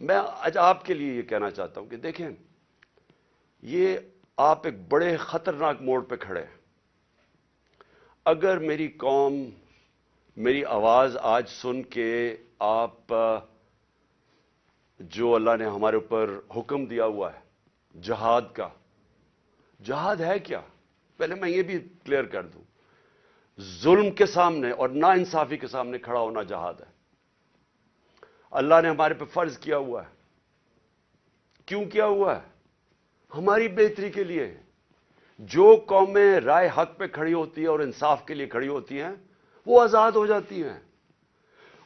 میں آج آپ کے لیے یہ کہنا چاہتا ہوں کہ دیکھیں، یہ آپ ایک بڑے خطرناک موڑ پہ کھڑے ہیں۔ اگر میری قوم میری آواز آج سن کے آپ جو اللہ نے ہمارے اوپر حکم دیا ہوا ہے جہاد کا، جہاد ہے کیا؟ پہلے میں یہ بھی کلیئر کر دوں، ظلم کے سامنے اور ناانصافی کے سامنے کھڑا ہونا جہاد ہے۔ اللہ نے ہمارے پہ فرض کیا ہوا ہے۔ کیوں کیا ہوا ہے؟ ہماری بہتری کے لیے۔ جو قومیں رائے حق پہ کھڑی ہوتی ہیں اور انصاف کے لیے کھڑی ہوتی ہیں وہ آزاد ہو جاتی ہیں،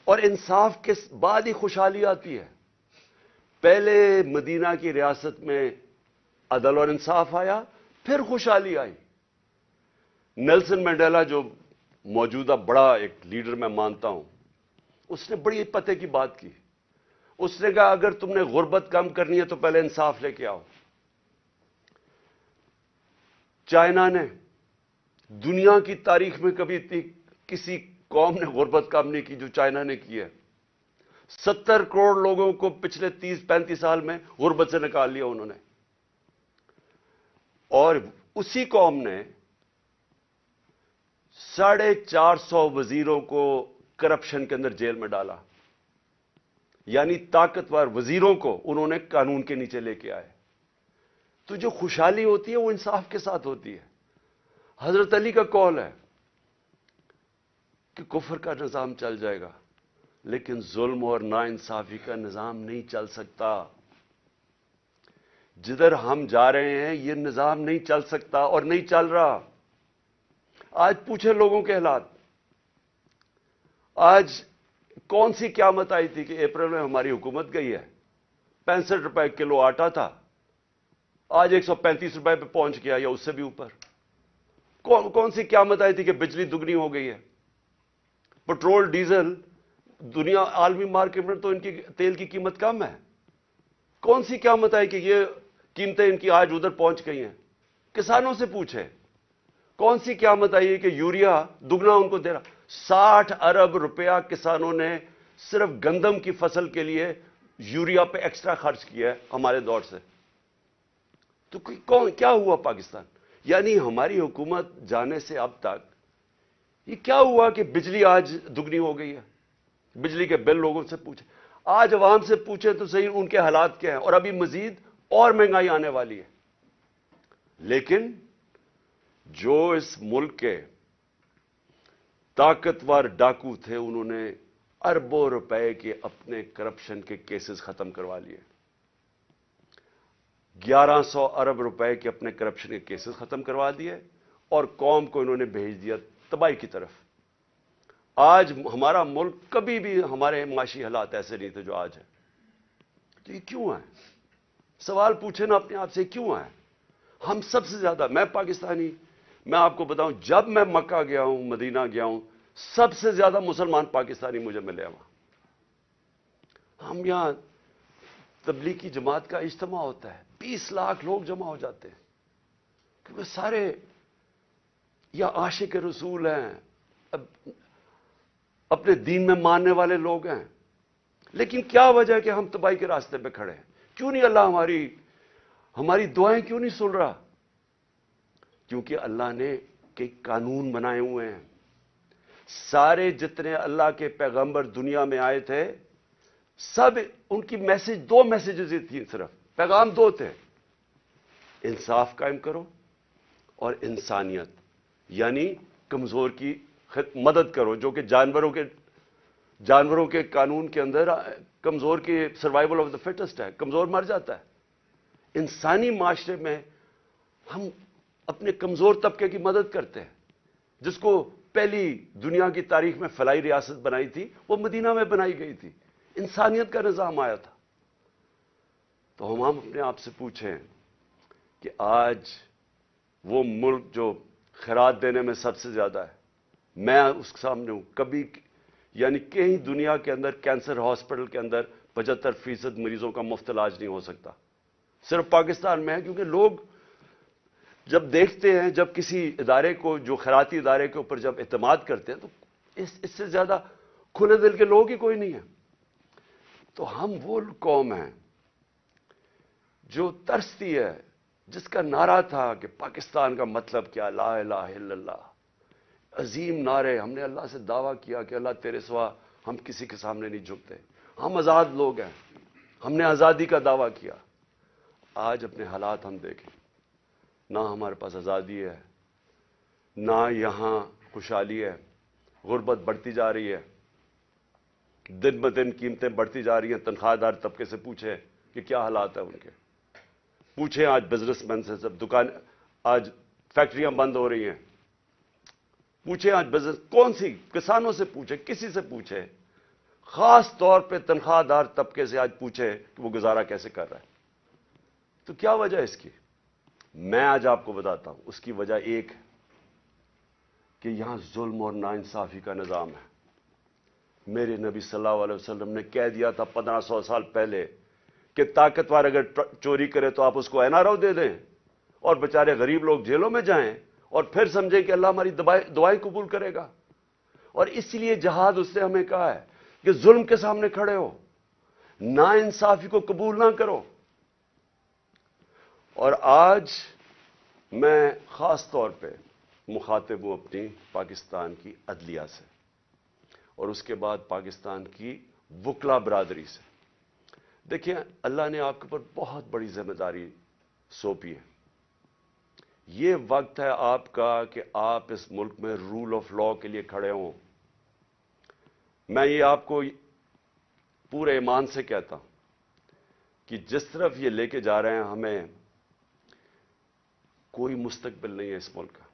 اور انصاف کے بعد ہی خوشحالی آتی ہے۔ پہلے مدینہ کی ریاست میں عدل اور انصاف آیا، پھر خوشحالی آئی۔ نیلسن منڈیلا جو موجودہ بڑا ایک لیڈر میں مانتا ہوں، اس نے بڑی پتے کی بات کی۔ اس نے کہا اگر تم نے غربت کم کرنی ہے تو پہلے انصاف لے کے آؤ۔ چائنا نے دنیا کی تاریخ میں کبھی کسی قوم نے غربت کم نہیں کی جو چائنا نے کی ہے۔ 70 کروڑ لوگوں کو پچھلے 30-35 سال میں غربت سے نکال لیا انہوں نے، اور اسی قوم نے 450 وزیروں کو کرپشن کے اندر جیل میں ڈالا، یعنی طاقتور وزیروں کو انہوں نے قانون کے نیچے لے کے آئے۔ تو جو خوشحالی ہوتی ہے وہ انصاف کے ساتھ ہوتی ہے۔ حضرت علی کا قول ہے کہ کفر کا نظام چل جائے گا لیکن ظلم اور ناانصافی کا نظام نہیں چل سکتا۔ جدھر ہم جا رہے ہیں یہ نظام نہیں چل سکتا اور نہیں چل رہا۔ آج پوچھیں لوگوں کے حالات۔ آج کون سی قیامت آئی تھی کہ اپریل میں ہماری حکومت گئی ہے؟ 65 روپے کلو آٹا تھا، آج 135 روپے پہ پہنچ گیا یا اس سے بھی اوپر۔ کون سی قیامت آئی تھی کہ بجلی دگنی ہو گئی ہے؟ پٹرول ڈیزل دنیا عالمی مارکیٹ میں تو ان کی تیل کی قیمت کم ہے۔ کون سی قیامت آئی کہ یہ قیمتیں ان کی آج ادھر پہنچ گئی ہیں؟ کسانوں سے پوچھیں کون سی قیامت آئی ہے کہ یوریا دگنا ان کو دے رہا؟ 60 ارب روپیہ کسانوں نے صرف گندم کی فصل کے لیے یوریا پہ ایکسٹرا خرچ کیا ہے ہمارے دور سے۔ تو کیا ہوا پاکستان؟ یعنی ہماری حکومت جانے سے اب تک یہ کیا ہوا کہ بجلی آج دگنی ہو گئی ہے؟ بجلی کے بل لوگوں سے پوچھیں، آج عوام سے پوچھیں تو صحیح ان کے حالات کیا ہیں، اور ابھی مزید اور مہنگائی آنے والی ہے۔ لیکن جو اس ملک کے طاقتور ڈاکو تھے انہوں نے اربوں روپے کے اپنے کرپشن کے کیسز ختم کروا لیے۔ 1100 ارب روپے کے اپنے کرپشن کے کیسز ختم کروا دیے اور قوم کو انہوں نے بھیج دیا تباہی کی طرف۔ آج ہمارا ملک، کبھی بھی ہمارے معاشی حالات ایسے نہیں تھے جو آج ہے۔ تو یہ کیوں ہے؟ سوال پوچھیں نا اپنے آپ سے، کیوں ہے؟ ہم سب سے زیادہ، میں پاکستانی، میں آپ کو بتاؤں جب میں مکہ گیا ہوں، مدینہ گیا ہوں، سب سے زیادہ مسلمان پاکستانی مجھے ملے وہاں۔ ہم یہاں تبلیغی جماعت کا اجتماع ہوتا ہے، 20 لاکھ لوگ جمع ہو جاتے ہیں، کیونکہ سارے یا عاشق رسول ہیں، اپنے دین میں ماننے والے لوگ ہیں۔ لیکن کیا وجہ ہے کہ ہم تباہی کے راستے پہ کھڑے ہیں؟ کیوں نہیں اللہ ہماری دعائیں کیوں نہیں سن رہا؟ کیونکہ اللہ نے کئی قانون بنائے ہوئے ہیں۔ سارے جتنے اللہ کے پیغمبر دنیا میں آئے تھے، سب ان کی دو میسیجز تھیں، صرف پیغام دو تھے: انصاف قائم کرو اور انسانیت، یعنی کمزور کی مدد کرو، جو کہ جانوروں کے قانون کے اندر کمزور کی سروائیول آف دا فٹسٹ ہے، کمزور مر جاتا ہے۔ انسانی معاشرے میں ہم اپنے کمزور طبقے کی مدد کرتے ہیں۔ جس کو پہلی دنیا کی تاریخ میں فلاحی ریاست بنائی تھی وہ مدینہ میں بنائی گئی تھی، انسانیت کا نظام آیا تھا۔ تو ہم اپنے آپ سے پوچھیں کہ آج وہ ملک جو خیرات دینے میں سب سے زیادہ ہے، میں اس کے سامنے ہوں، کبھی یعنی کہیں دنیا کے اندر کینسر ہاسپٹل کے اندر 75% مریضوں کا مفت علاج نہیں ہو سکتا، صرف پاکستان میں ہے۔ کیونکہ لوگ جب دیکھتے ہیں، جب کسی ادارے کو، جو خیراتی ادارے کے اوپر جب اعتماد کرتے ہیں، تو اس سے زیادہ کھلے دل کے لوگ ہی کوئی نہیں ہے۔ تو ہم وہ قوم ہیں جو ترستی ہے، جس کا نعرہ تھا کہ پاکستان کا مطلب کیا، لا الہ الا اللہ، عظیم نعرے. ہم نے اللہ سے دعویٰ کیا کہ اللہ تیرے سوا ہم کسی کے سامنے نہیں جھکتے، ہم آزاد لوگ ہیں، ہم نے آزادی کا دعویٰ کیا. آج اپنے حالات ہم دیکھیں، نہ ہمارے پاس آزادی ہے، نہ یہاں خوشحالی ہے، غربت بڑھتی جا رہی ہے، دن بدن قیمتیں بڑھتی جا رہی ہیں. تنخواہ دار طبقے سے پوچھیں کہ کیا حالات ہیں ان کے، پوچھیں آج بزنس مین سے، سب دکان، آج فیکٹریاں بند ہو رہی ہیں. پوچھیں آج بزنس، کون سی، کسانوں سے پوچھیں، کسی سے پوچھیں، خاص طور پہ تنخواہ دار طبقے سے آج پوچھیں کہ وہ گزارا کیسے کر رہا ہے. تو کیا وجہ ہے اس کی؟ میں آج آپ کو بتاتا ہوں. اس کی وجہ ایک ہے کہ یہاں ظلم اور ناانصافی کا نظام ہے. میرے نبی صلی اللہ علیہ وسلم نے کہہ دیا تھا 1500 سال پہلے کہ طاقتور اگر چوری کرے تو آپ اس کو NRO دے دیں اور بیچارے غریب لوگ جیلوں میں جائیں اور پھر سمجھیں کہ اللہ ہماری دعائیں قبول کرے گا. اور اس لیے جہاد اس نے ہمیں کہا ہے کہ ظلم کے سامنے کھڑے ہو، ناانصافی کو قبول نہ کرو. اور آج میں خاص طور پہ مخاطب ہوں اپنی پاکستان کی عدلیہ سے اور اس کے بعد پاکستان کی وکلا برادری سے. دیکھیں، اللہ نے آپ کے اوپر بہت بڑی ذمہ داری سونپی ہے. یہ وقت ہے آپ کا کہ آپ اس ملک میں رول آف لا کے لیے کھڑے ہوں. میں یہ آپ کو پورے ایمان سے کہتا ہوں کہ جس طرف یہ لے کے جا رہے ہیں، ہمیں کوئی مستقبل نہیں ہے اس ملک کا.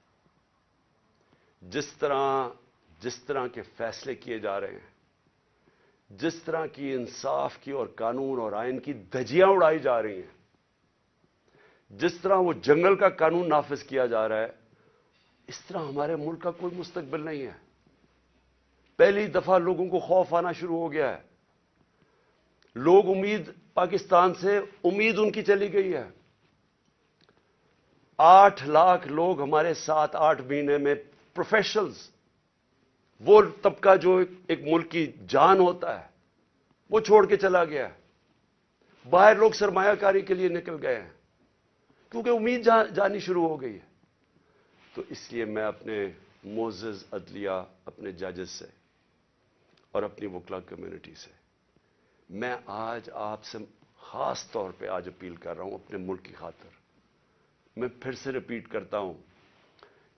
جس طرح کے فیصلے کیے جا رہے ہیں، جس طرح کی انصاف کی اور قانون اور آئین کی دھجیاں اڑائی جا رہی ہیں، جس طرح وہ جنگل کا قانون نافذ کیا جا رہا ہے، اس طرح ہمارے ملک کا کوئی مستقبل نہیں ہے. پہلی دفعہ لوگوں کو خوف آنا شروع ہو گیا ہے. لوگ پاکستان سے امید ان کی چلی گئی ہے. 8 لاکھ لوگ ہمارے 7-8 مہینے میں پروفیشنلز، وہ طبقہ جو ایک ملک کی جان ہوتا ہے، وہ چھوڑ کے چلا گیا ہے. باہر لوگ سرمایہ کاری کے لیے نکل گئے ہیں کیونکہ امید جانی شروع ہو گئی ہے. تو اس لیے میں اپنے معزز عدلیہ، اپنے ججز سے اور اپنی وکلا کمیونٹی سے میں آج آپ سے خاص طور پہ آج اپیل کر رہا ہوں اپنے ملک کی خاطر. میں پھر سے ریپیٹ کرتا ہوں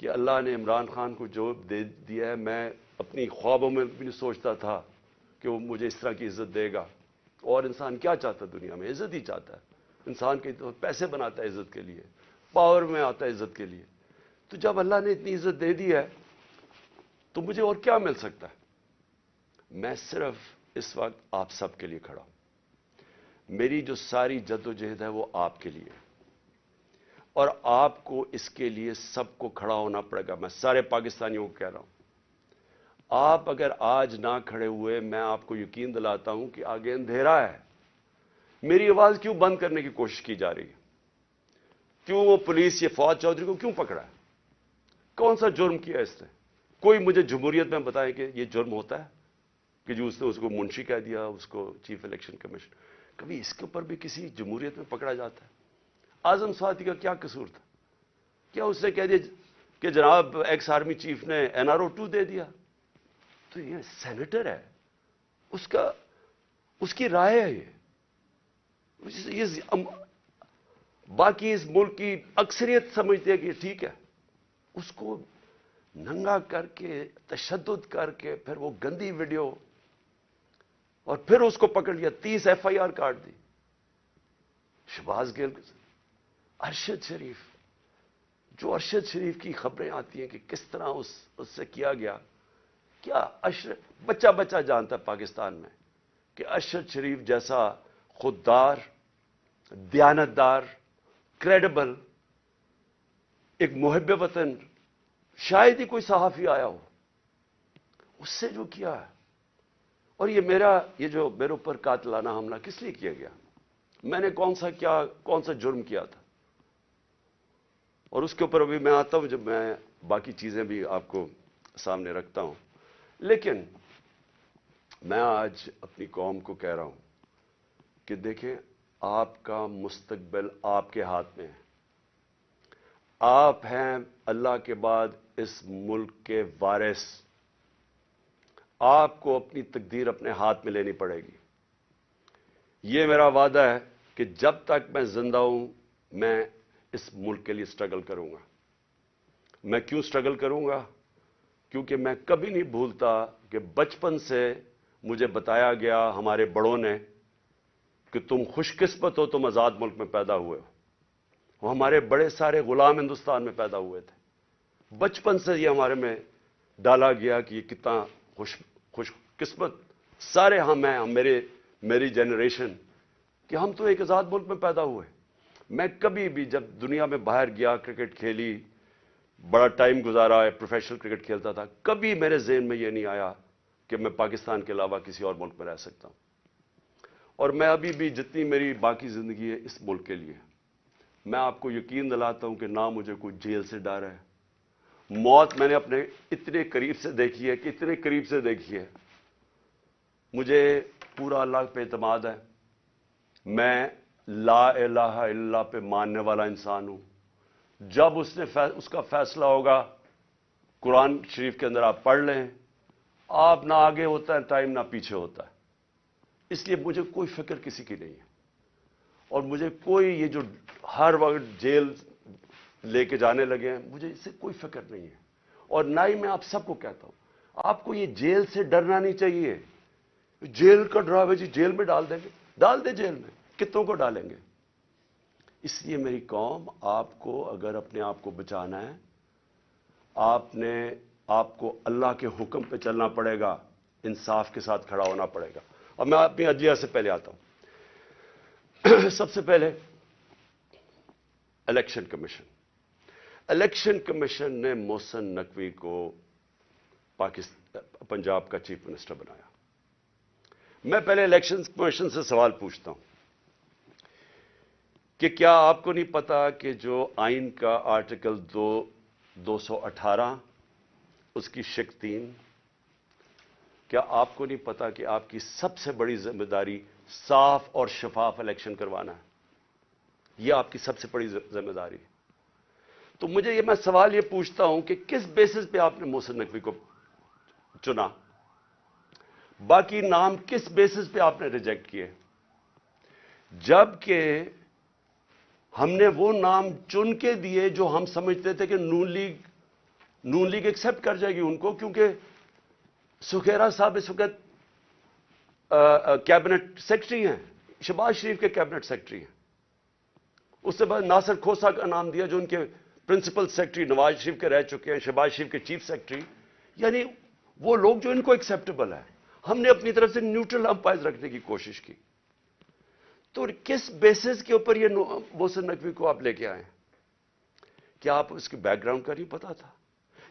کہ اللہ نے عمران خان کو جو دے دیا ہے، میں اپنی خوابوں میں بھی نہیں سوچتا تھا کہ وہ مجھے اس طرح کی عزت دے گا. اور انسان کیا چاہتا ہے دنیا میں؟ عزت ہی چاہتا ہے. انسان کے پیسے بناتا ہے عزت کے لیے، پاور میں آتا ہے عزت کے لیے. تو جب اللہ نے اتنی عزت دے دی ہے تو مجھے اور کیا مل سکتا ہے؟ میں صرف اس وقت آپ سب کے لیے کھڑا ہوں. میری جو ساری جدوجہد ہے وہ آپ کے لیے، اور آپ کو اس کے لیے سب کو کھڑا ہونا پڑے گا. میں سارے پاکستانیوں کو کہہ رہا ہوں، آپ اگر آج نہ کھڑے ہوئے، میں آپ کو یقین دلاتا ہوں کہ آگے اندھیرا ہے. میری آواز کیوں بند کرنے کی کوشش کی جا رہی ہے؟ کیوں وہ پولیس یہ فواد چودھری کو کیوں پکڑا ہے؟ کون سا جرم کیا اس نے؟ کوئی مجھے جمہوریت میں بتائے کہ یہ جرم ہوتا ہے کہ جو اس نے اس کو منشی کہہ دیا، اس کو چیف الیکشن کمیشن. کبھی اس کے اوپر بھی کسی جمہوریت میں پکڑا جاتا ہے؟ اعظم سواتی کا کیا قصور تھا؟ کیا اس نے کہہ دیا کہ جناب ایکس آرمی چیف نے NRO 2 دے دیا؟ تو یہ سینیٹر ہے، اس کی رائے ہے. یہ باقی اس ملک کی اکثریت سمجھتی ہے کہ ٹھیک ہے. اس کو ننگا کر کے، تشدد کر کے، پھر وہ گندی ویڈیو، اور پھر اس کو پکڑ لیا، 30 FIR کاٹ دی. شہباز گل، ارشد شریف، جو ارشد شریف کی خبریں آتی ہیں کہ کس طرح اس سے کیا گیا. کیا بچہ جانتا ہے پاکستان میں کہ ارشد شریف جیسا خوددار، دیانتدار، کریڈیبل، ایک محب وطن شاید ہی کوئی صحافی آیا ہو، اس سے جو کیا ہے. اور یہ جو میرے اوپر قاتلانہ حملہ کس لیے کیا گیا؟ میں نے کون سا جرم کیا تھا؟ اور اس کے اوپر ابھی میں آتا ہوں جب میں باقی چیزیں بھی آپ کو سامنے رکھتا ہوں. لیکن میں آج اپنی قوم کو کہہ رہا ہوں کہ دیکھیں آپ کا مستقبل آپ کے ہاتھ میں ہے. آپ ہیں اللہ کے بعد اس ملک کے وارث. آپ کو اپنی تقدیر اپنے ہاتھ میں لینی پڑے گی. یہ میرا وعدہ ہے کہ جب تک میں زندہ ہوں میں اس ملک کے لیے سٹرگل کروں گا. میں کیوں سٹرگل کروں گا؟ کیونکہ میں کبھی نہیں بھولتا کہ بچپن سے مجھے بتایا گیا ہمارے بڑوں نے کہ تم خوش قسمت ہو، تم آزاد ملک میں پیدا ہوئے ہو. وہ ہمارے بڑے سارے غلام ہندوستان میں پیدا ہوئے تھے. بچپن سے یہ ہمارے میں ڈالا گیا کہ یہ کتنا خوش قسمت سارے ہم ہیں، میری جنریشن، کہ ہم تو ایک آزاد ملک میں پیدا ہوئے. میں کبھی بھی جب دنیا میں باہر گیا، کرکٹ کھیلی، بڑا ٹائم گزارا ہے، پروفیشنل کرکٹ کھیلتا تھا، کبھی میرے ذہن میں یہ نہیں آیا کہ میں پاکستان کے علاوہ کسی اور ملک میں رہ سکتا ہوں. اور میں ابھی بھی جتنی میری باقی زندگی ہے اس ملک کے لیے. میں آپ کو یقین دلاتا ہوں کہ نہ مجھے کوئی جیل سے ڈر ہے. موت میں نے اپنے اتنے قریب سے دیکھی ہے کہ اتنے قریب سے دیکھی ہے. مجھے پورا اللہ پہ اعتماد ہے. میں لا الہ الا اللہ پہ ماننے والا انسان ہوں. جب اس کا فیصلہ ہوگا، قرآن شریف کے اندر آپ پڑھ لیں، آپ نہ آگے ہوتا ہے ٹائم نہ پیچھے ہوتا ہے. اس لیے مجھے کوئی فکر کسی کی نہیں ہے. اور مجھے کوئی یہ جو ہر وقت جیل لے کے جانے لگے ہیں، مجھے اس سے کوئی فکر نہیں ہے. اور نہ ہی میں آپ سب کو کہتا ہوں آپ کو یہ جیل سے ڈرنا نہیں چاہیے. جیل کا ڈراوے جی جیل میں ڈال دیں گے، ڈال دیں جیل میں، کتنوں کو ڈالیں گے. اس لیے میری قوم، آپ کو اگر اپنے آپ کو بچانا ہے، آپ کو اللہ کے حکم پہ چلنا پڑے گا، انصاف کے ساتھ کھڑا ہونا پڑے گا. اب میں اپنی عدلیہ سے پہلے آتا ہوں. سب سے پہلے الیکشن کمیشن نے محسن نقوی کو پنجاب کا چیف منسٹر بنایا. میں پہلے الیکشن کمیشن سے سوال پوچھتا ہوں کہ کیا آپ کو نہیں پتا کہ جو آئین کا آرٹیکل 218 اس کی شق 3، کیا آپ کو نہیں پتا کہ آپ کی سب سے بڑی ذمہ داری صاف اور شفاف الیکشن کروانا ہے؟ یہ آپ کی سب سے بڑی ذمہ داری ہے. تو میں سوال یہ پوچھتا ہوں کہ کس بیسس پہ آپ نے محسن نقوی کو چنا؟ باقی نام کس بیسس پہ آپ نے ریجیکٹ کیے؟ جبکہ ہم نے وہ نام چن کے دیے جو ہم سمجھتے تھے کہ نون لیگ ایکسپٹ کر جائے گی ان کو، کیونکہ سکھیرا صاحب اس وقت کیبنٹ سیکرٹری ہیں، شہباز شریف کے کیبنٹ سیکرٹری ہیں. اس سے بعد ناصر کھوسا کا نام دیا جو ان کے پرنسپل سیکرٹری نواز شریف کے رہ چکے ہیں، شہباز شریف کے چیف سیکرٹری. یعنی وہ لوگ جو ان کو ایکسیپٹیبل ہے. ہم نے اپنی طرف سے نیوٹرل امپائر رکھنے کی کوشش کی. تو کس بیسس کے اوپر یہ محسن نقوی کو آپ لے کے آئے؟ کیا آپ اس کی بیک گراؤنڈ کا نہیں پتا تھا؟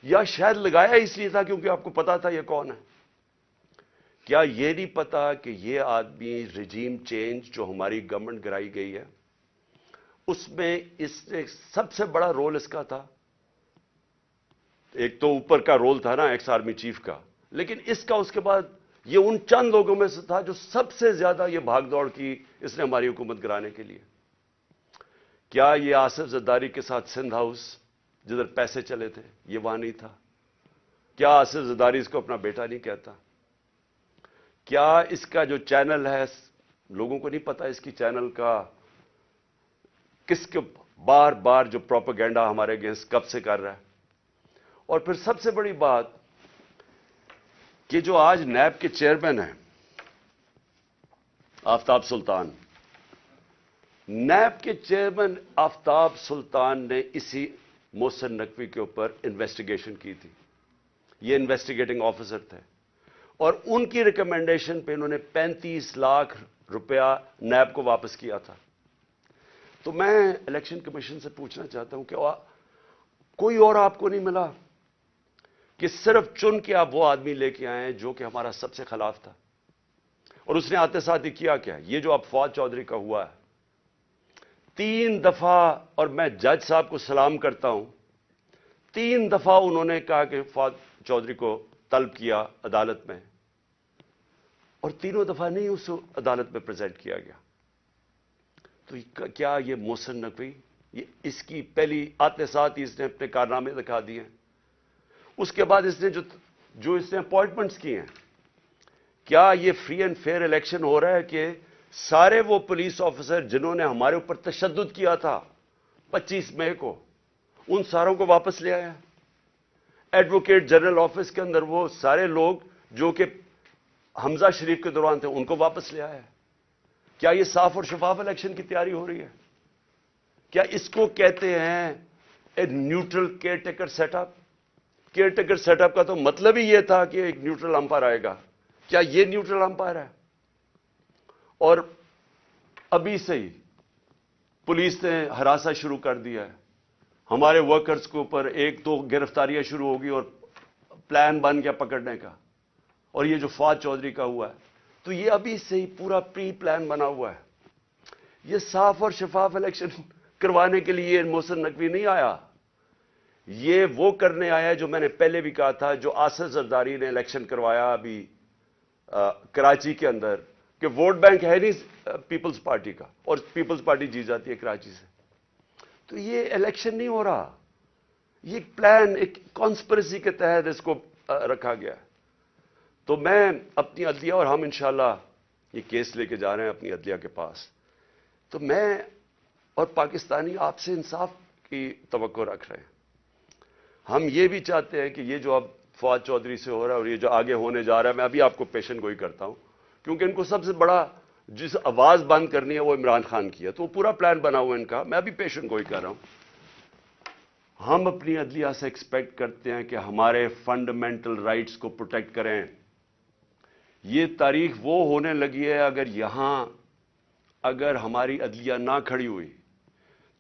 یا شاید لگایا اس لیے تھا کیونکہ آپ کو پتا تھا یہ کون ہے؟ کیا یہ نہیں پتا کہ یہ آدمی رجیم چینج جو ہماری گورنمنٹ گرائی گئی ہے اس میں اس نے سب سے بڑا رول اس کا تھا. ایک تو اوپر کا رول تھا نا ایکس آرمی چیف کا، لیکن اس کا اس کے بعد یہ ان چند لوگوں میں سے تھا جو سب سے زیادہ یہ بھاگ دوڑ کی اس نے ہماری حکومت گرانے کے لیے. کیا یہ آصف زرداری کے ساتھ سندھ ہاؤس جدھر پیسے چلے تھے یہ وہاں نہیں تھا؟ کیا آصف زرداری اس کو اپنا بیٹا نہیں کہتا؟ کیا اس کا جو چینل ہے لوگوں کو نہیں پتا اس کی چینل کا کس کے بار بار جو پروپیگنڈا ہمارے اگینسٹ کب سے کر رہا ہے؟ اور پھر سب سے بڑی بات کہ جو آج نیب کے چیئرمین ہیں آفتاب سلطان، نیب کے چیئرمین آفتاب سلطان نے اسی محسن نقوی کے اوپر انویسٹیگیشن کی تھی. یہ انویسٹیگیٹنگ آفیسر تھے اور ان کی ریکمنڈیشن پہ انہوں نے 35 لاکھ روپیہ نیب کو واپس کیا تھا. تو میں الیکشن کمیشن سے پوچھنا چاہتا ہوں کہ کوئی اور آپ کو نہیں ملا کہ صرف چن کے آپ وہ آدمی لے کے آئے ہیں جو کہ ہمارا سب سے خلاف تھا؟ اور اس نے آتے ساتھ ہی کیا کیا؟ یہ جو اب فواد چودھری کا ہوا ہے 3 دفعہ، اور میں جج صاحب کو سلام کرتا ہوں، 3 دفعہ انہوں نے کہا کہ فواد چودھری کو طلب کیا عدالت میں، اور تینوں دفعہ نہیں اس عدالت میں پریزنٹ کیا گیا. تو کیا یہ محسن نقوی یہ اس کی پہلی آتے ساتھ ہی اس نے اپنے کارنامے دکھا دیے ہیں. اس کے بعد اس نے جو اس نے اپوائنٹمنٹس کی ہیں, کیا یہ فری اینڈ فیئر الیکشن ہو رہا ہے کہ سارے وہ پولیس آفیسر جنہوں نے ہمارے اوپر تشدد کیا تھا 25 مئی کو, ان ساروں کو واپس لے آیا؟ ایڈوکیٹ جنرل آفس کے اندر وہ سارے لوگ جو کہ حمزہ شریف کے دوران تھے ان کو واپس لے آیا؟ کیا یہ صاف اور شفاف الیکشن کی تیاری ہو رہی ہے؟ کیا اس کو کہتے ہیں ایک neutral caretaker set up? Caretaker set up کا تو مطلب ہی یہ تھا کہ ایک نیوٹرل امپائر آئے گا. کیا یہ نیوٹرل امپائر ہے؟ اور ابھی سے ہی پولیس نے ہراساں شروع کر دیا ہے. ہمارے ورکرز کے اوپر 1-2 گرفتاریاں شروع ہوگی اور پلان بن گیا پکڑنے کا. اور یہ جو فواد چودھری کا ہوا ہے, تو یہ ابھی سے ہی پورا پری پلان بنا ہوا ہے. یہ صاف اور شفاف الیکشن کروانے کے لیے محسن نقوی نہیں آیا. یہ وہ کرنے آیا ہے جو میں نے پہلے بھی کہا تھا, جو آصف زرداری نے الیکشن کروایا ابھی کراچی کے اندر, کہ ووٹ بینک ہے نہیں پیپلز پارٹی کا, اور پیپلز پارٹی جیت جاتی ہے کراچی سے. تو یہ الیکشن نہیں ہو رہا, یہ ایک پلان, ایک کانسپریسی کے تحت اس کو رکھا گیا ہے. تو میں اپنی عدلیہ, اور ہم انشاءاللہ یہ کیس لے کے جا رہے ہیں اپنی عدلیہ کے پاس, تو میں اور پاکستانی آپ سے انصاف کی توقع رکھ رہے ہیں. ہم یہ بھی چاہتے ہیں کہ یہ جو اب فواد چودھری سے ہو رہا ہے اور یہ جو آگے ہونے جا رہا ہے, میں ابھی آپ کو پیشن گوئی کرتا ہوں, کیونکہ ان کو سب سے بڑا جس آواز بند کرنی ہے وہ عمران خان کی ہے, تو پورا پلان بنا ہوا ہے ان کا. میں ابھی پیشن گوئی کر رہا ہوں. ہم اپنی عدلیہ سے ایکسپیکٹ کرتے ہیں کہ ہمارے فنڈامنٹل رائٹس کو پروٹیکٹ کریں. یہ تاریخ وہ ہونے لگی ہے, اگر ہماری عدلیہ نہ کھڑی ہوئی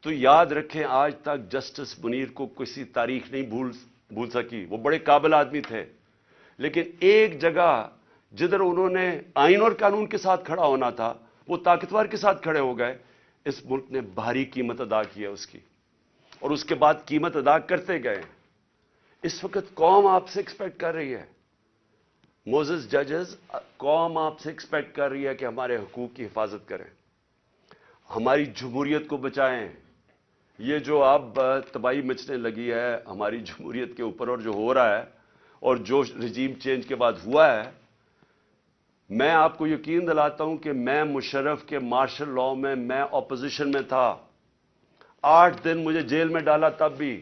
تو یاد رکھیں آج تک جسٹس منیر کو کسی تاریخ نہیں بھول سکی. وہ بڑے قابل آدمی تھے, لیکن ایک جگہ جدھر انہوں نے آئین اور قانون کے ساتھ کھڑا ہونا تھا وہ طاقتور کے ساتھ کھڑے ہو گئے. اس ملک نے بھاری قیمت ادا کی ہے اس کی, اور اس کے بعد قیمت ادا کرتے گئے. اس وقت قوم آپ سے ایکسپیکٹ کر رہی ہے, موزز ججز, قوم آپ سے ایکسپیکٹ کر رہی ہے کہ ہمارے حقوق کی حفاظت کریں, ہماری جمہوریت کو بچائیں. یہ جو اب تباہی مچنے لگی ہے ہماری جمہوریت کے اوپر, اور جو ہو رہا ہے اور جو رجیم چینج کے بعد ہوا ہے, میں آپ کو یقین دلاتا ہوں کہ میں مشرف کے مارشل لاء میں اپوزیشن میں تھا. 8 دن مجھے جیل میں ڈالا, تب بھی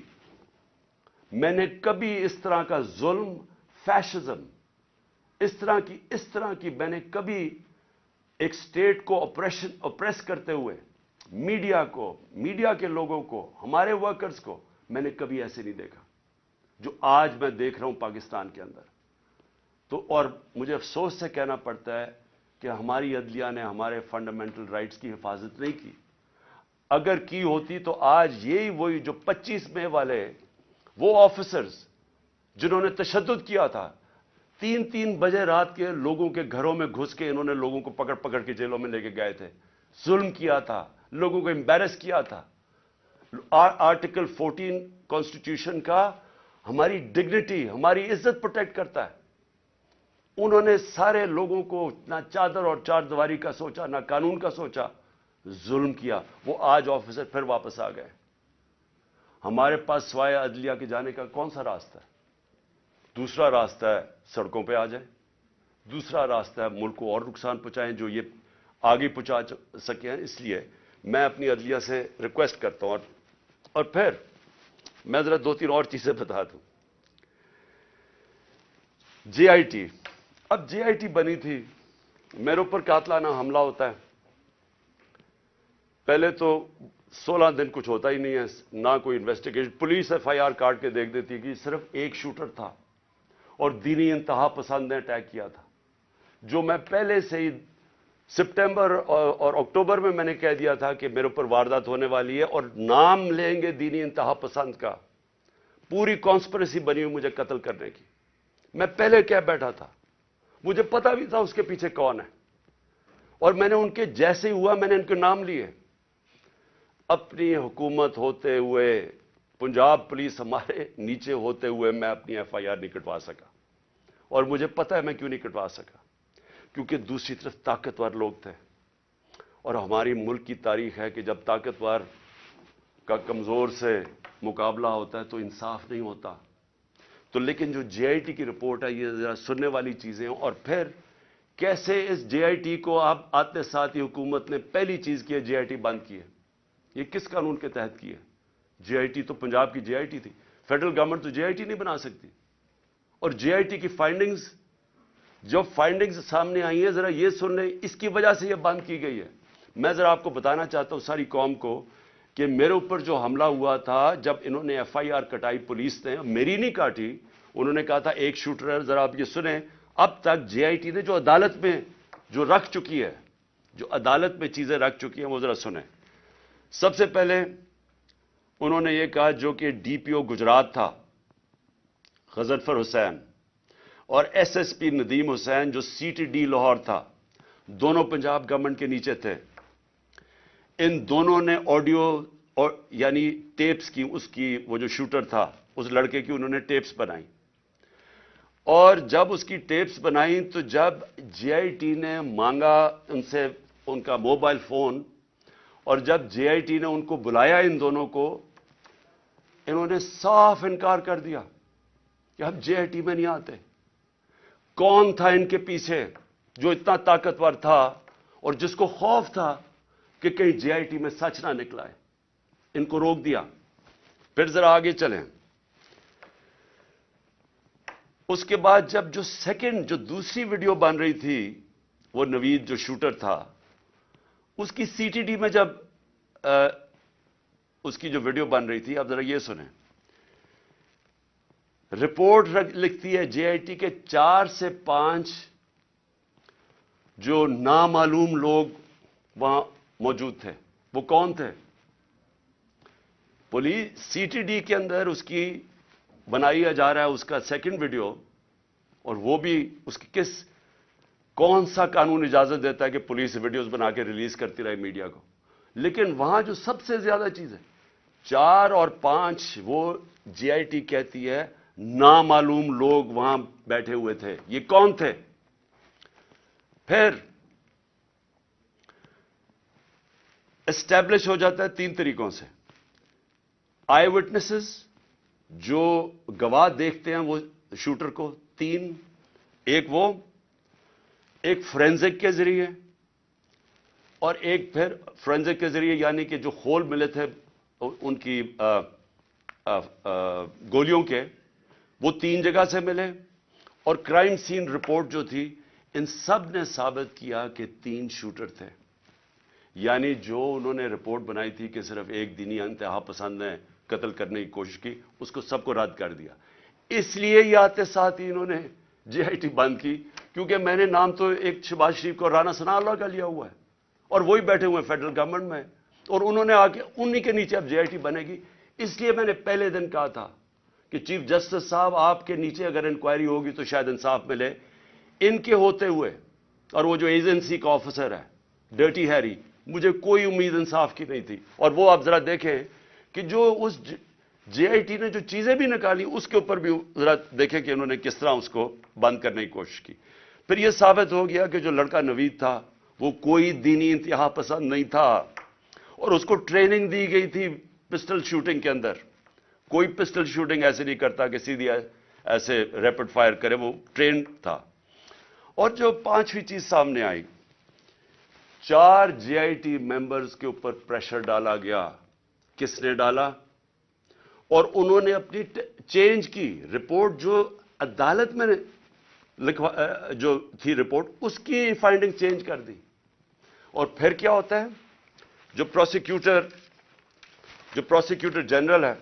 میں نے کبھی اس طرح کا ظلم, فیشزم, اس طرح کی میں نے کبھی ایک سٹیٹ کو اپریس کرتے ہوئے میڈیا کے لوگوں کو, ہمارے ورکرز کو, میں نے کبھی ایسے نہیں دیکھا جو آج میں دیکھ رہا ہوں پاکستان کے اندر. تو اور مجھے افسوس سے کہنا پڑتا ہے کہ ہماری عدلیہ نے ہمارے فنڈامنٹل رائٹس کی حفاظت نہیں کی. اگر کی ہوتی تو آج یہی وہی جو 25 مئی والے وہ آفیسرز جنہوں نے تشدد کیا تھا, 3 بجے رات کے لوگوں کے گھروں میں گھس کے انہوں نے لوگوں کو پکڑ کے جیلوں میں لے کے گئے تھے, ظلم کیا تھا, لوگوں کو امبیرس کیا تھا. آرٹیکل 14 کانسٹیٹیوشن کا ہماری ڈگنیٹی, ہماری عزت پروٹیکٹ کرتا ہے. انہوں نے سارے لوگوں کو نہ چادر اور چار دیواری کا سوچا, نہ قانون کا سوچا, ظلم کیا. وہ آج آفیسر پھر واپس آ گئے. ہمارے پاس سوائے عدلیہ کے جانے کا کون سا راستہ ہے؟ دوسرا راستہ ہے سڑکوں پہ آ جائیں, دوسرا راستہ ہے ملک کو اور نقصان پہنچائیں جو یہ آگے پہنچا سکے ہیں. اس لیے میں اپنی عدلیہ سے ریکویسٹ کرتا ہوں. اور پھر میں ذرا 2-3 اور چیزیں بتا دوں. جے آئی ٹی, اب جے آئی ٹی بنی تھی, میرے اوپر قاتلانہ حملہ ہوتا ہے. پہلے تو 16 دن کچھ ہوتا ہی نہیں ہے, نہ کوئی investigation. Police F I R کاٹ کے دیکھ دیتی کہ صرف ایک شوٹر تھا اور دینی انتہا پسند نے اٹیک کیا تھا, جو میں پہلے سے ہی سپٹمبر اور اکتوبر میں نے کہہ دیا تھا کہ میرے اوپر واردات ہونے والی ہے اور نام لیں گے دینی انتہا پسند کا. پوری کانسپریسی بنی ہوئی مجھے قتل کرنے کی. میں پہلے کہہ بیٹھا تھا, مجھے پتا بھی تھا اس کے پیچھے کون ہے, اور میں نے ان کے جیسے ہی ہوا میں نے ان کے نام لیے. اپنی حکومت ہوتے ہوئے, پنجاب پولیس ہمارے نیچے ہوتے ہوئے میں اپنی ایف آئی آر نہیں کٹوا سکا. اور مجھے پتا ہے میں کیوں نہیں کٹوا سکا, کیونکہ دوسری طرف طاقتور لوگ تھے. اور ہماری ملک کی تاریخ ہے کہ جب طاقتور کا کمزور سے مقابلہ ہوتا ہے تو انصاف نہیں ہوتا. تو لیکن جو جے آئی ٹی کی رپورٹ ہے یہ ذرا سننے والی چیزیں ہیں. اور پھر کیسے اس جے آئی ٹی کو آپ آتے ساتھ ہی حکومت نے پہلی چیز کی ہے جے آئی ٹی بند کی ہے. یہ کس قانون کے تحت کی ہے؟ جے آئی ٹی تو پنجاب کی جے آئی ٹی تھی. فیڈرل گورنمنٹ تو جے آئی ٹی نہیں بنا سکتی. اور جے آئی ٹی کی فائنڈنگز جو فائنڈنگز سامنے آئی ہیں ذرا یہ سن لیں, اس کی وجہ سے یہ بند کی گئی ہے. میں ذرا آپ کو بتانا چاہتا ہوں ساری قوم کو کہ میرے اوپر جو حملہ ہوا تھا جب انہوں نے ایف آئی آر کٹائی پولیس نے, میری نہیں کاٹی, انہوں نے کہا تھا ایک شوٹر ہے. ذرا آپ یہ سنیں, اب تک جے آئی ٹی نے جو عدالت میں جو رکھ چکی ہے, جو عدالت میں چیزیں رکھ چکی ہیں وہ ذرا سنیں. سب سے پہلے انہوں نے یہ کہا جو کہ ڈی پی او گجرات تھا غضنفر حسین اور ایس ایس پی ندیم حسین جو سی ٹی ڈی لاہور تھا, دونوں پنجاب گورنمنٹ کے نیچے تھے. ان دونوں نے آڈیو یعنی ٹیپس کی, اس کی وہ جو شوٹر تھا اس لڑکے کی انہوں نے ٹیپس بنائی. اور جب اس کی ٹیپس بنائی تو جب جے آئی ٹی نے مانگا ان سے ان کا موبائل فون, اور جب جے آئی ٹی نے ان کو بلایا ان دونوں کو, انہوں نے صاف انکار کر دیا کہ ہم جے آئی ٹی میں نہیں آتے. کون تھا ان کے پیچھے جو اتنا طاقتور تھا اور جس کو خوف تھا کہ کہیں جے آئی ٹی میں سچ نہ نکلا ہے؟ ان کو روک دیا. پھر ذرا آگے چلیں. اس کے بعد جب جو سیکنڈ جو دوسری ویڈیو بن رہی تھی, وہ نوید جو شوٹر تھا اس کی سی ٹی ڈی میں جب اس کی جو ویڈیو بن رہی تھی, اب ذرا یہ سنیں. رپورٹ لکھتی ہے جے آئی ٹی کے 4 سے 5 جو نامعلوم لوگ وہاں موجود تھے. وہ کون تھے؟ پولیس سی ٹی ڈی کے اندر اس کی بنایا جا رہا ہے اس کا سیکنڈ ویڈیو, اور وہ بھی اس کی کون سا قانون اجازت دیتا ہے کہ پولیس ویڈیوز بنا کے ریلیز کرتی رہے میڈیا کو. لیکن وہاں جو سب سے زیادہ چیز ہے 4 اور 5 وہ جے آئی ٹی کہتی ہے نامعلوم لوگ وہاں بیٹھے ہوئے تھے. یہ کون تھے؟ پھر اسٹیبلش ہو جاتا ہے 3 طریقوں سے. آئی وٹنسز جو گواہ دیکھتے ہیں وہ شوٹر کو 3, ایک فورینزک کے ذریعے, اور ایک پھر فورینزک کے ذریعے یعنی کہ جو خول ملے تھے ان کی گولیوں کے, وہ 3 جگہ سے ملے. اور کرائم سین رپورٹ جو تھی, ان سب نے ثابت کیا کہ 3 شوٹر تھے. یعنی جو انہوں نے رپورٹ بنائی تھی کہ صرف ایک دینی انتہا پسند نے قتل کرنے کی کوشش کی, اس کو سب کو رد کر دیا. اس لیے یہ آتے ساتھ ہی انہوں نے جے آئی ٹی بند کی, کیونکہ میں نے نام تو ایک شہباز شریف کو رانا ثناء اللہ کا لیا ہوا ہے, اور وہی بیٹھے ہوئے ہیں فیڈرل گورنمنٹ میں, اور انہوں نے آ کے انہی کے نیچے اب جے آئی ٹی بنے گی. اس لیے میں نے پہلے دن کہا تھا کہ چیف جسٹس صاحب آپ کے نیچے اگر انکوائری ہوگی تو شاید انصاف ملے. ان کے ہوتے ہوئے, اور وہ جو ایجنسی کا آفیسر ہے ڈرٹی ہیری, مجھے کوئی امید انصاف کی نہیں تھی. اور وہ آپ ذرا دیکھیں کہ جو اس جے آئی ٹی نے جو چیزیں بھی نکالی اس کے اوپر بھی ذرا دیکھیں کہ انہوں نے کس طرح اس کو بند کرنے کی کوشش کی. پھر یہ ثابت ہو گیا کہ جو لڑکا نوید تھا وہ کوئی دینی انتہا پسند نہیں تھا, اور اس کو ٹریننگ دی گئی تھی پسٹل شوٹنگ کے اندر. کوئی پسٹل شوٹنگ ایسے نہیں کرتا کہ سیدھی ایسے ریپڈ فائر کرے, وہ ٹرینڈ تھا. اور جو 5ویں چیز سامنے آئی, 4 جے آئی ٹی ممبرز کے اوپر پریشر ڈالا گیا. کس نے ڈالا؟ اور انہوں نے اپنی چینج کی رپورٹ, جو عدالت میں جو تھی رپورٹ, اس کی فائنڈنگ چینج کر دی. اور پھر کیا ہوتا ہے, جو پروسیکیوٹر جنرل ہے,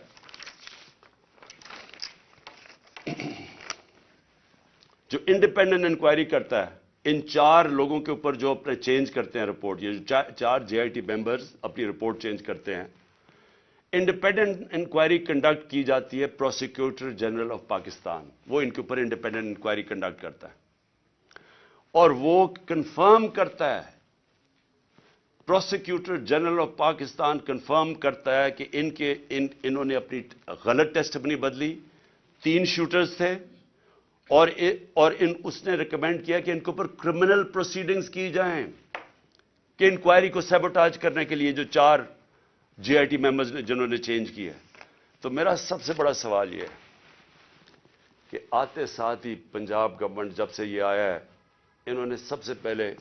جو انڈیپینڈنٹ انکوائری کرتا ہے ان 4 لوگوں کے اوپر جو اپنے چینج کرتے ہیں رپورٹ, یہ جو 4 جے آئی ٹی ممبرز اپنی رپورٹ چینج کرتے ہیں, انڈیپینڈنٹ انکوائری کنڈکٹ کی جاتی ہے پروسیکیوٹر جنرل آف پاکستان. وہ ان کے اوپر انڈیپینڈنٹ انکوائری کنڈکٹ کرتا ہے, اور وہ کنفرم کرتا ہے, prosecutor general of Pakistan confirm کرتا ہے کہ انہوں نے اپنی غلط ٹیسٹ اپنی بدلی. 3 شوٹرز تھے, اور اس نے ریکمینڈ کیا کہ ان کے اوپر کرمنل پروسیڈنگز کی جائیں. کہ انکوائری کو سیبوٹاج کرنے کے لیے جو 4 JIT ممبرز نے جنہوں نے چینج کی ہے. تو میرا سب سے بڑا سوال یہ ہے کہ آتے ساتھ ہی پنجاب گورنمنٹ جب سے یہ آیا ہے, انہوں نے سب سے پہلے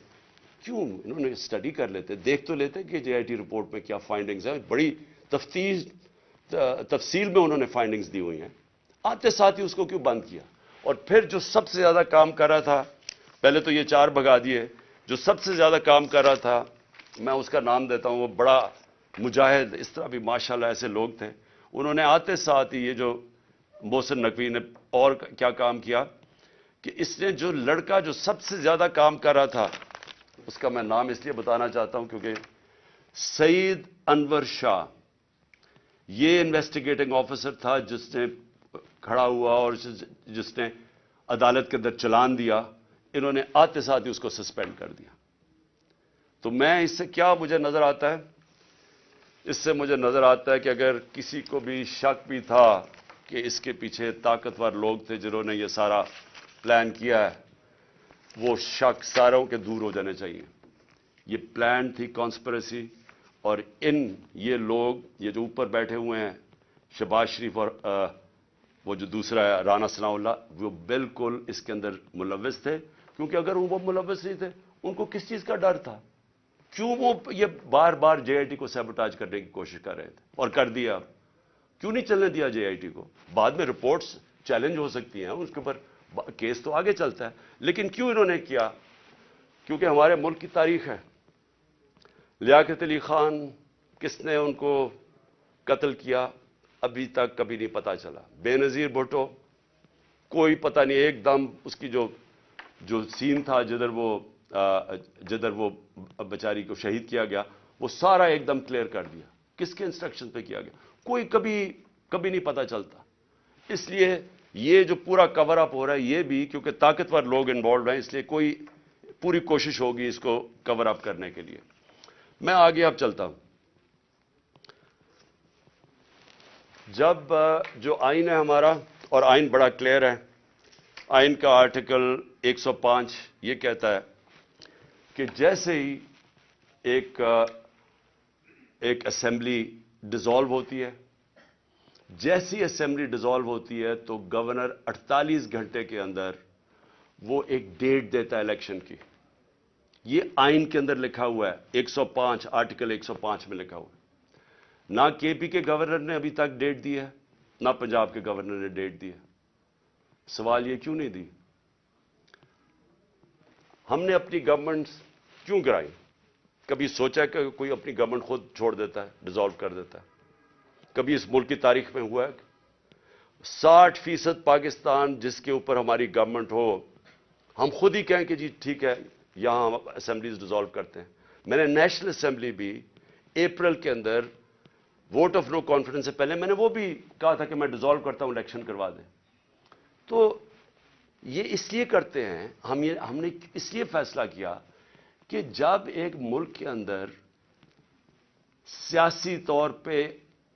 کیوں انہوں نے اسٹڈی کر لیتے, دیکھ تو لیتے کہ JIT رپورٹ میں کیا فائنڈنگز ہیں, بڑی تفصیل میں انہوں نے فائنڈنگز دی ہوئی ہیں. آتے ساتھ ہی اس کو کیوں بند کیا؟ اور پھر جو سب سے زیادہ کام کر رہا تھا, پہلے تو یہ 4 بھگا دیے, جو سب سے زیادہ کام کر رہا تھا, میں اس کا نام دیتا ہوں, وہ بڑا مجاہد, اس طرح بھی ماشاءاللہ ایسے لوگ تھے, انہوں نے آتے ساتھ ہی یہ جو محسن نقوی نے اور کیا کام کیا کہ اس نے جو لڑکا جو سب سے زیادہ کام کر رہا تھا, اس کا میں نام اس لیے بتانا چاہتا ہوں کیونکہ سعید انور شاہ, یہ انویسٹیگیٹنگ آفیسر تھا جس نے کھڑا ہوا اور جس نے عدالت کے اندر چلان دیا. انہوں نے آتے ساتھ ہی اس کو سسپینڈ کر دیا. تو میں اس سے کیا مجھے نظر آتا ہے, اس سے مجھے نظر آتا ہے کہ اگر کسی کو بھی شک بھی تھا کہ اس کے پیچھے طاقتور لوگ تھے جنہوں نے یہ سارا پلان کیا ہے, وہ شک ساروں کے دور ہو جانے چاہیے. یہ پلان تھی کانسپریسی, اور یہ لوگ یہ جو اوپر بیٹھے ہوئے ہیں شہباز شریف اور وہ جو دوسرا ہے رانا ثناء اللہ, وہ بالکل اس کے اندر ملوث تھے. کیونکہ اگر وہ ملوث نہیں تھے, ان کو کس چیز کا ڈر تھا؟ کیوں وہ یہ بار بار JIT کو سیبوٹاج کرنے کی کوشش کر رہے تھے, اور کر دیا. کیوں نہیں چلنے دیا JIT کو؟ بعد میں رپورٹس چیلنج ہو سکتی ہیں, اس کے اوپر کیس تو آگے چلتا ہے, لیکن کیوں انہوں نے کیا؟ کیونکہ ہمارے ملک کی تاریخ ہے. لیاقت علی خان کس نے ان کو قتل کیا ابھی تک کبھی نہیں پتا چلا. بے نظیر بھٹو کوئی پتہ نہیں, ایک دم اس کی جو سین تھا جدھر وہ بیچاری کو شہید کیا گیا, وہ سارا ایک دم کلیئر کر دیا. کس کے انسٹرکشن پہ کیا گیا کوئی کبھی نہیں پتا چلتا. اس لیے یہ جو پورا کور اپ ہو رہا ہے, یہ بھی کیونکہ طاقتور لوگ انوالوڈ ہیں, اس لیے کوئی پوری کوشش ہوگی اس کو کور اپ کرنے کے لیے. میں آگے اب چلتا ہوں. جب جو آئین ہے ہمارا, اور آئین بڑا کلیئر ہے, آئین کا آرٹیکل 105 یہ کہتا ہے کہ جیسے ہی ایک اسمبلی ڈیزالو ہوتی ہے, جیسی اسمبلی ڈیزالو ہوتی ہے تو گورنر 48 گھنٹے کے اندر وہ ایک ڈیٹ دیتا ہے الیکشن کی. یہ آئین کے اندر لکھا ہوا ہے, 105 آرٹیکل 105 میں لکھا ہوا ہے. نہ KP کے گورنر نے ابھی تک ڈیٹ دی ہے, نہ پنجاب کے گورنر نے ڈیٹ دی ہے. سوال یہ کیوں نہیں دی؟ ہم نے اپنی گورنمنٹ کیوں گرائی؟ کبھی سوچا کہ کوئی اپنی گورنمنٹ خود چھوڑ دیتا ہے, ڈیزالو کر دیتا ہے؟ کبھی اس ملک کی تاریخ میں ہوا ہے؟ 60% پاکستان جس کے اوپر ہماری گورنمنٹ ہو, ہم خود ہی کہیں کہ جی ٹھیک ہے یہاں ہم اسمبلیز ڈیزالو کرتے ہیں. میں نے نیشنل اسمبلی بھی اپریل کے اندر ووٹ آف نو کانفیڈنس سے پہلے میں نے وہ بھی کہا تھا کہ میں ڈیزالو کرتا ہوں, الیکشن کروا دیں. تو یہ اس لیے کرتے ہیں, ہم نے اس لیے فیصلہ کیا کہ جب ایک ملک کے اندر سیاسی طور پہ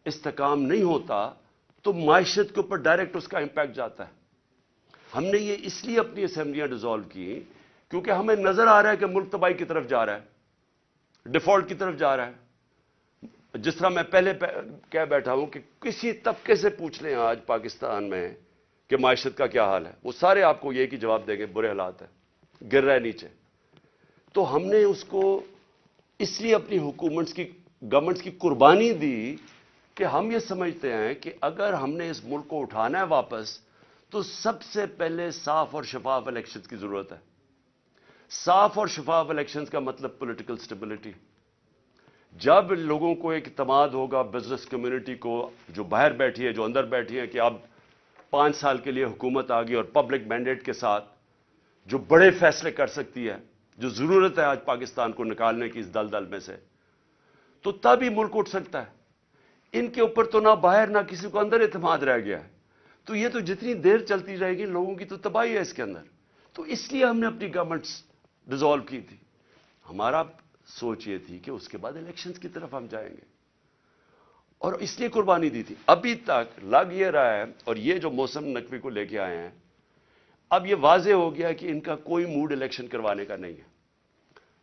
استحکام نہیں ہوتا تو معیشت کے اوپر ڈائریکٹ اس کا امپیکٹ جاتا ہے. ہم نے یہ اس لیے اپنی اسمبلیاں ڈیزالو کی کیونکہ ہمیں نظر آ رہا ہے کہ ملک تباہی کی طرف جا رہا ہے, ڈیفالٹ کی طرف جا رہا ہے. جس طرح میں پہلے کہہ بیٹھا ہوں کہ کسی طبقے سے پوچھ لیں آج پاکستان میں کہ معیشت کا کیا حال ہے, وہ سارے آپ کو یہ کی جواب دیں گے برے حالات ہیں, گر رہا ہے نیچے. تو ہم نے اس کو اس لیے اپنی گورنمنٹس کی قربانی دی کہ ہم یہ سمجھتے ہیں کہ اگر ہم نے اس ملک کو اٹھانا ہے واپس تو سب سے پہلے صاف اور شفاف الیکشنز کی ضرورت ہے. صاف اور شفاف الیکشنز کا مطلب پولیٹیکل سٹیبلٹی. جب لوگوں کو ایک اعتماد ہوگا, بزنس کمیونٹی کو جو باہر بیٹھی ہے, جو اندر بیٹھی ہے, کہ اب 5 سال کے لیے حکومت آ گئی اور پبلک مینڈیٹ کے ساتھ جو بڑے فیصلے کر سکتی ہے, جو ضرورت ہے آج پاکستان کو نکالنے کی اس دلدل میں سے, تو تب ہی ملک اٹھ سکتا ہے. ان کے اوپر تو نہ باہر نہ کسی کو اندر اعتماد رہ گیا ہے. تو یہ تو جتنی دیر چلتی رہے گی لوگوں کی تو تباہی ہے اس کے اندر. تو اس لیے ہم نے اپنی گورنمنٹس ڈیزالو کی تھی. ہمارا سوچ یہ تھی کہ اس کے بعد الیکشنز کی طرف ہم جائیں گے, اور اس لیے قربانی دی تھی. ابھی تک لگ یہ رہا ہے, اور یہ جو محسن نقوی کو لے کے آئے ہیں, اب یہ واضح ہو گیا کہ ان کا کوئی موڈ الیکشن کروانے کا نہیں ہے.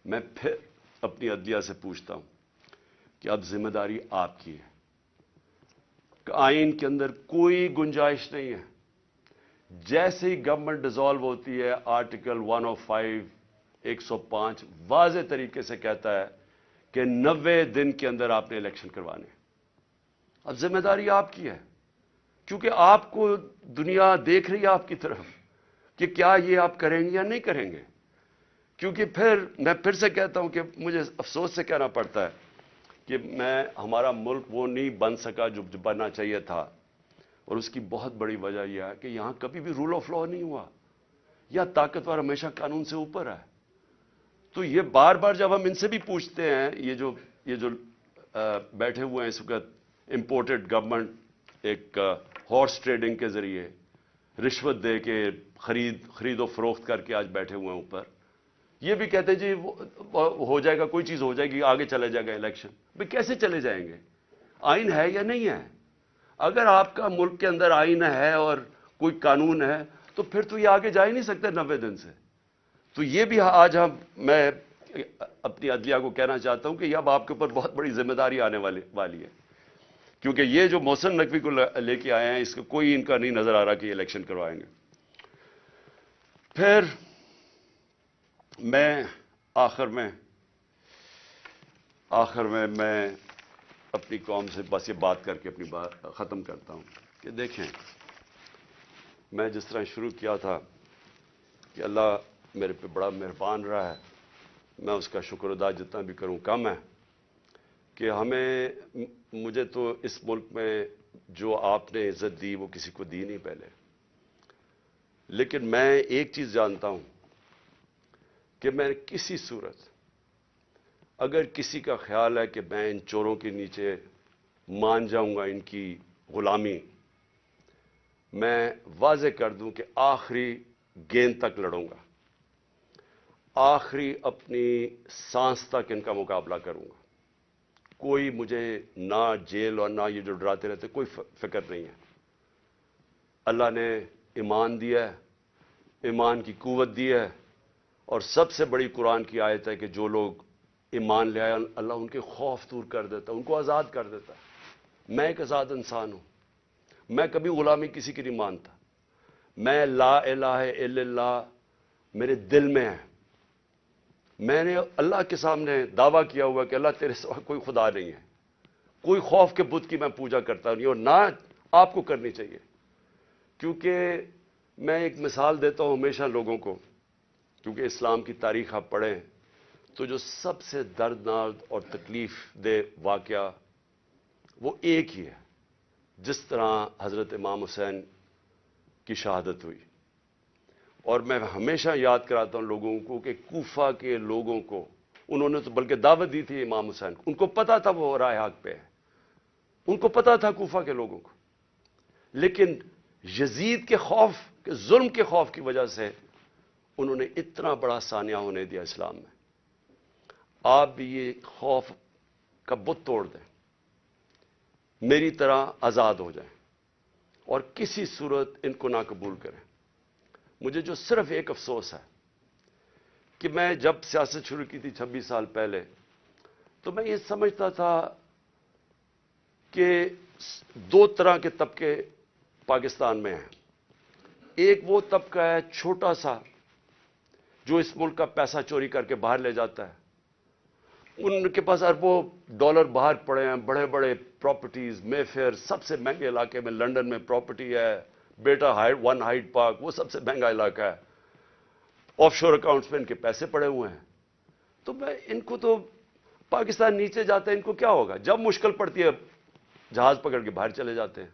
میں پھر اپنی عدلیہ سے پوچھتا ہوں کہ اب ذمہ داری آپ کی ہے. آئین کے اندر کوئی گنجائش نہیں ہے. جیسے ہی گورنمنٹ ڈیزالو ہوتی ہے آرٹیکل 105 105 واضح طریقے سے کہتا ہے کہ 90 دن کے اندر آپ نے الیکشن کروانے. اب ذمہ داری آپ کی ہے کیونکہ آپ کو دنیا دیکھ رہی ہے آپ کی طرف کہ کیا یہ آپ کریں گے یا نہیں کریں گے. کیونکہ میں پھر سے کہتا ہوں کہ مجھے افسوس سے کہنا پڑتا ہے کہ ہمارا ملک وہ نہیں بن سکا جو بننا چاہیے تھا. اور اس کی بہت بڑی وجہ یہ ہے کہ یہاں کبھی بھی رول آف لا نہیں ہوا. یا طاقتور ہمیشہ قانون سے اوپر ہے. تو یہ بار بار جب ہم ان سے بھی پوچھتے ہیں, یہ جو بیٹھے ہوئے ہیں اس وقت امپورٹڈ گورنمنٹ ایک ہارس ٹریڈنگ کے ذریعے رشوت دے کے خرید و فروخت کر کے آج بیٹھے ہوئے ہیں اوپر, یہ بھی کہتے ہیں جی ہو جائے گا, کوئی چیز ہو جائے گی, آگے چلے جائے گا الیکشن. بھئی کیسے چلے جائیں گے؟ آئین ہے یا نہیں ہے؟ اگر آپ کا ملک کے اندر آئین ہے اور کوئی قانون ہے تو پھر تو یہ آگے جا ہی نہیں سکتے 90 دن سے. تو یہ بھی آج میں اپنی عدلیہ کو کہنا چاہتا ہوں کہ یہ اب آپ کے اوپر بہت بڑی ذمہ داری آنے والی ہے, کیونکہ یہ جو محسن نقوی کو لے کے آئے ہیں اس کو کوئی ان کا نہیں نظر آ رہا کہ یہ الیکشن کروائیں گے. پھر میں آخر میں اپنی قوم سے بس یہ بات کر کے اپنی بات ختم کرتا ہوں کہ دیکھیں, میں جس طرح شروع کیا تھا کہ اللہ میرے پہ بڑا مہربان رہا ہے, میں اس کا شکر ادا جتنا بھی کروں کم ہے کہ مجھے تو اس ملک میں جو آپ نے عزت دی وہ کسی کو دی نہیں پہلے. لیکن میں ایک چیز جانتا ہوں کہ میں کسی صورت اگر کسی کا خیال ہے کہ میں ان چوروں کے نیچے مان جاؤں گا ان کی غلامی, میں واضح کر دوں کہ آخری گیند تک لڑوں گا, آخری اپنی سانس تک ان کا مقابلہ کروں گا. کوئی مجھے نہ جیل اور نہ یہ جو ڈراتے رہتے کوئی فکر نہیں ہے. اللہ نے ایمان دیا ہے, ایمان کی قوت دی ہے, اور سب سے بڑی قرآن کی آیت ہے کہ جو لوگ ایمان لے آئے اللہ ان کے خوف دور کر دیتا, ان کو آزاد کر دیتا. میں ایک آزاد انسان ہوں, میں کبھی غلامی کسی کی نہیں مانتا. میں لا الہ الا اللہ میرے دل میں ہے. میں نے اللہ کے سامنے دعویٰ کیا ہوا کہ اللہ تیرے سوا کوئی خدا نہیں ہے. کوئی خوف کے بت کی میں پوجا کرتا نہیں, اور نہ آپ کو کرنی چاہیے. کیونکہ میں ایک مثال دیتا ہوں ہمیشہ لوگوں کو, کیونکہ اسلام کی تاریخ آپ پڑھیں تو جو سب سے دردناک اور تکلیف دہ واقعہ وہ ایک ہی ہے. جس طرح حضرت امام حسین کی شہادت ہوئی, اور میں ہمیشہ یاد کراتا ہوں لوگوں کو کہ کوفہ کے لوگوں کو انہوں نے تو بلکہ دعوت دی تھی امام حسین کو, ان کو پتا تھا وہ رائے حق پہ ہے, ان کو پتا تھا کوفہ کے لوگوں کو, لیکن یزید کے خوف کے ظلم کے خوف کی وجہ سے انہوں نے اتنا بڑا سانیہ ہونے دیا اسلام میں. آپ بھی یہ خوف کا بت توڑ دیں, میری طرح آزاد ہو جائیں, اور کسی صورت ان کو نہ قبول کریں. مجھے جو صرف ایک افسوس ہے کہ میں جب سیاست شروع کی تھی 26 سال پہلے, تو میں یہ سمجھتا تھا کہ 2 طرح کے طبقے پاکستان میں ہیں. ایک وہ طبقہ ہے چھوٹا سا جو اس ملک کا پیسہ چوری کر کے باہر لے جاتا ہے, ان کے پاس اربوں ڈالر باہر پڑے ہیں, بڑے بڑے پراپرٹیز, مے فیئر سب سے مہنگے علاقے میں لنڈن میں پراپرٹی ہے, بیٹا ون ہائیڈ پارک وہ سب سے مہنگا علاقہ ہے, آف شور اکاؤنٹس میں ان کے پیسے پڑے ہوئے ہیں. تو میں ان کو تو پاکستان نیچے جاتا ہے, ان کو کیا ہوگا, جب مشکل پڑتی ہے جہاز پکڑ کے باہر چلے جاتے ہیں.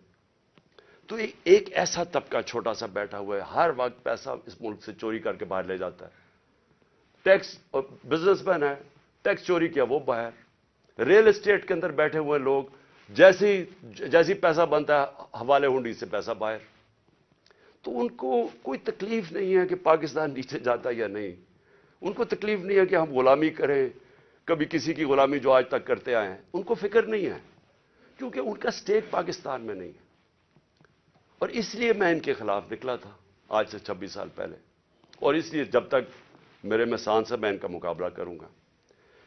تو ایک ایسا طبقہ چھوٹا سا بیٹھا ہوا ہے, ہر وقت پیسہ اس ملک سے چوری کر کے باہر لے جاتا ہے. ٹیکس بزنس مین ہے, ٹیکس چوری کیا وہ باہر. ریل اسٹیٹ کے اندر بیٹھے ہوئے لوگ جیسی پیسہ بنتا ہے حوالے ہنڈی سے پیسہ باہر. تو ان کو کوئی تکلیف نہیں ہے کہ پاکستان نیچے جاتا یا نہیں, ان کو تکلیف نہیں ہے کہ ہم غلامی کریں, کبھی کسی کی غلامی جو آج تک کرتے آئے ہیں, ان کو فکر نہیں ہے, کیونکہ ان کا سٹیٹ پاکستان میں نہیں ہے. اور اس لیے میں ان کے خلاف نکلا تھا آج سے 26 سال پہلے, اور اس لیے جب تک میرے میں سانس ہے میں ان کا مقابلہ کروں گا.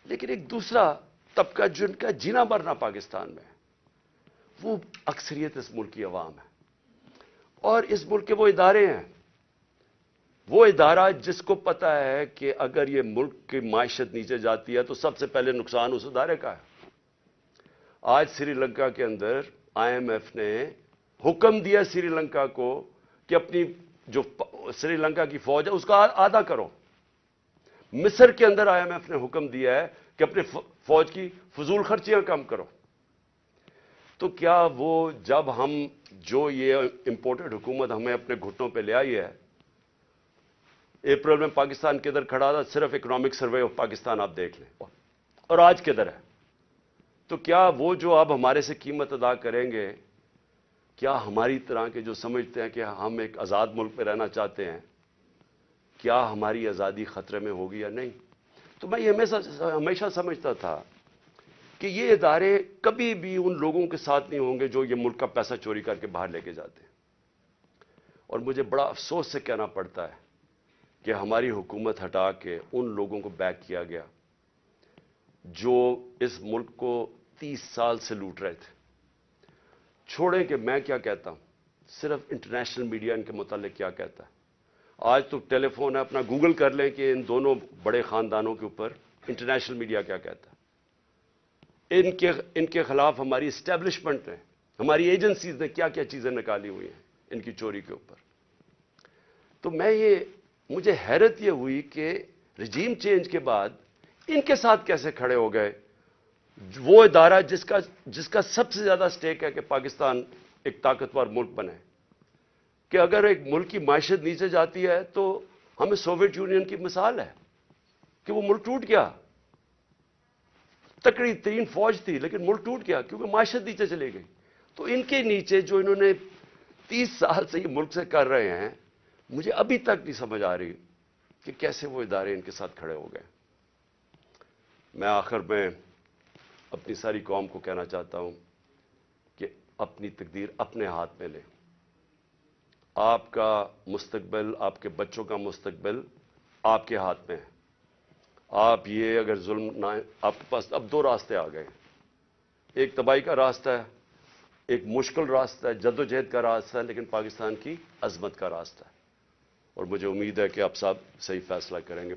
لیکن ایک دوسرا طبقہ جن کا جینا مرنا پاکستان میں، وہ اکثریت اس ملک کی عوام ہے، اور اس ملک کے وہ ادارے ہیں، وہ ادارہ جس کو پتا ہے کہ اگر یہ ملک کی معیشت نیچے جاتی ہے تو سب سے پہلے نقصان اس ادارے کا ہے۔ آج سری لنکا کے اندر آئی ایم ایف نے حکم دیا سری لنکا کو کہ اپنی جو سری لنکا کی فوج ہے اس کا آدھا کرو۔ مصر کے اندر آئی ایم ایف نے حکم دیا ہے کہ اپنی فوج کی فضول خرچیاں کم کرو۔ تو کیا وہ جب ہم جو یہ امپورٹڈ حکومت ہمیں اپنے گھٹنوں پہ لے آئی ہے، اپریل میں پاکستان کے ادھر کھڑا تھا، صرف اکنامک سروے آف پاکستان آپ دیکھ لیں، اور آج کے ادھر ہے، تو کیا وہ جو اب ہمارے سے قیمت ادا کریں گے، کیا ہماری طرح کے جو سمجھتے ہیں کہ ہم ایک آزاد ملک میں رہنا چاہتے ہیں، کیا ہماری آزادی خطرے میں ہوگی یا نہیں؟ تو میں یہ ہمیشہ سمجھتا تھا کہ یہ ادارے کبھی بھی ان لوگوں کے ساتھ نہیں ہوں گے جو یہ ملک کا پیسہ چوری کر کے باہر لے کے جاتے ہیں۔ اور مجھے بڑا افسوس سے کہنا پڑتا ہے کہ ہماری حکومت ہٹا کے ان لوگوں کو بیک کیا گیا جو اس ملک کو 30 سال سے لوٹ رہے تھے۔ چھوڑیں کہ میں کیا کہتا ہوں، صرف انٹرنیشنل میڈیا ان کے متعلق کیا کہتا ہے۔ آج تو ٹیلی فون ہے، اپنا گوگل کر لیں کہ ان دونوں بڑے خاندانوں کے اوپر انٹرنیشنل میڈیا کیا کہتا ہے۔ ان کے خلاف ہماری اسٹیبلشمنٹ نے، ہماری ایجنسیز نے کیا کیا چیزیں نکالی ہوئی ہیں ان کی چوری کے اوپر۔ تو مجھے حیرت یہ ہوئی کہ رجیم چینج کے بعد ان کے ساتھ کیسے کھڑے ہو گئے، وہ ادارہ جس کا سب سے زیادہ سٹیک ہے کہ پاکستان ایک طاقتور ملک بنے، کہ اگر ایک ملک کی معیشت نیچے جاتی ہے تو ہمیں سوویت یونین کی مثال ہے کہ وہ ملک ٹوٹ گیا، تکڑی ترین فوج تھی لیکن ملک ٹوٹ گیا کیونکہ معیشت نیچے چلی گئی۔ تو ان کے نیچے جو انہوں نے 30 سال سے یہ ملک سے کر رہے ہیں، مجھے ابھی تک نہیں سمجھ آ رہی کہ کیسے وہ ادارے ان کے ساتھ کھڑے ہو گئے۔ میں آخر میں اپنی ساری قوم کو کہنا چاہتا ہوں کہ اپنی تقدیر اپنے ہاتھ میں لیں۔ آپ کا مستقبل، آپ کے بچوں کا مستقبل آپ کے ہاتھ میں ہے۔ آپ یہ اگر ظلم نہ، آپ کے پاس اب 2 راستے آ گئے، ایک تباہی کا راستہ ہے، ایک مشکل راستہ ہے، جدوجہد کا راستہ ہے، لیکن پاکستان کی عظمت کا راستہ ہے، اور مجھے امید ہے کہ آپ صاحب صحیح فیصلہ کریں گے۔